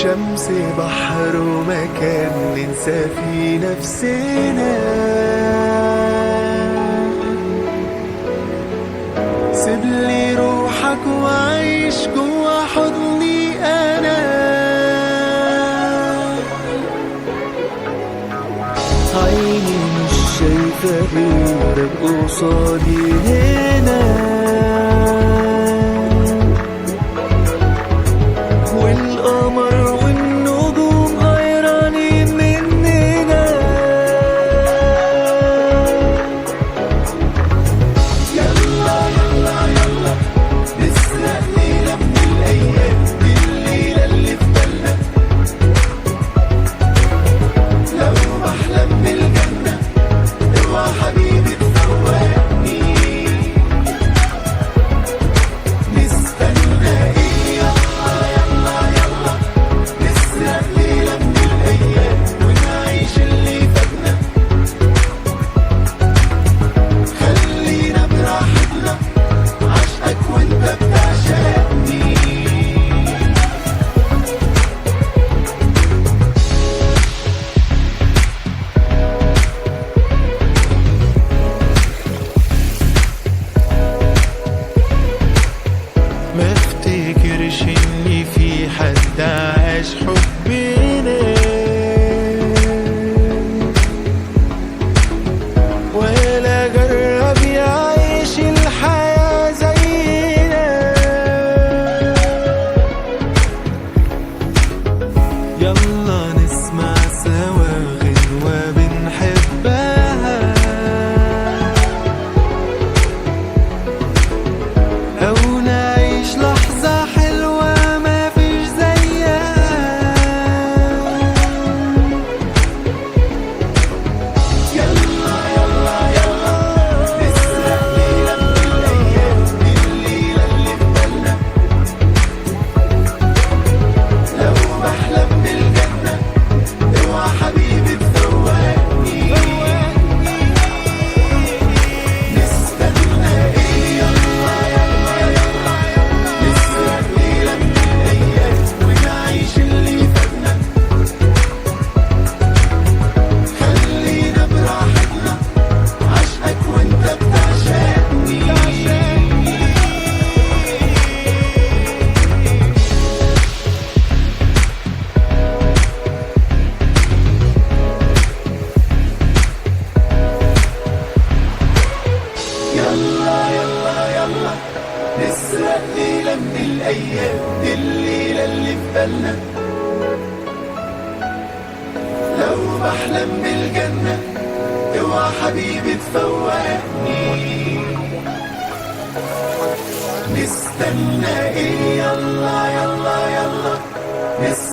شمس بحر ومكان ننسى فيه نفسنا، سيبلي روحك وعيش جوا حضني أنا. عيني مش شايفة غيرك قصادي هنا، والقمر والنجوم غيرانين مننا. يلا يلا يلا نسرق ليلة من الأيام، الليلة اللي في بالنا. لو بحلم بالجنة اوعى حبيبي تفوقني. نستنى ايه؟ يلا يلا يلا نسرق ليلة من الأيام ونعيش اللي فاتنا. خلينا براحتنا، عشقك وانت بتعشقني. ما افتكرش ان في حد عاش حبنا، ولا جرب يعيش الحياة زينا. يلا نسمع سوا غنوة بنحبها، أو نعيش لحظة حلوة ما فيش زيها. يلا يلا يلا نسرق ليلة من الأيام، الليلة اللي في بالنا. لو بحلم بالجنة اوعى حبيبي تفوقني. نستنى ايه؟ يلا يلا يلا نسرق ليلة من الأيام ونعيش اللي فاتنا. خلينا براحتنا، عشقك وانت بتعشقني. يلا يلا يلا نسرق ليلة من الأيام، الليلة اللي في بالنا. لو بحلم بالجنة اوعى حبيبي تفوقني. نستنى ايه؟ يلا يلا يلا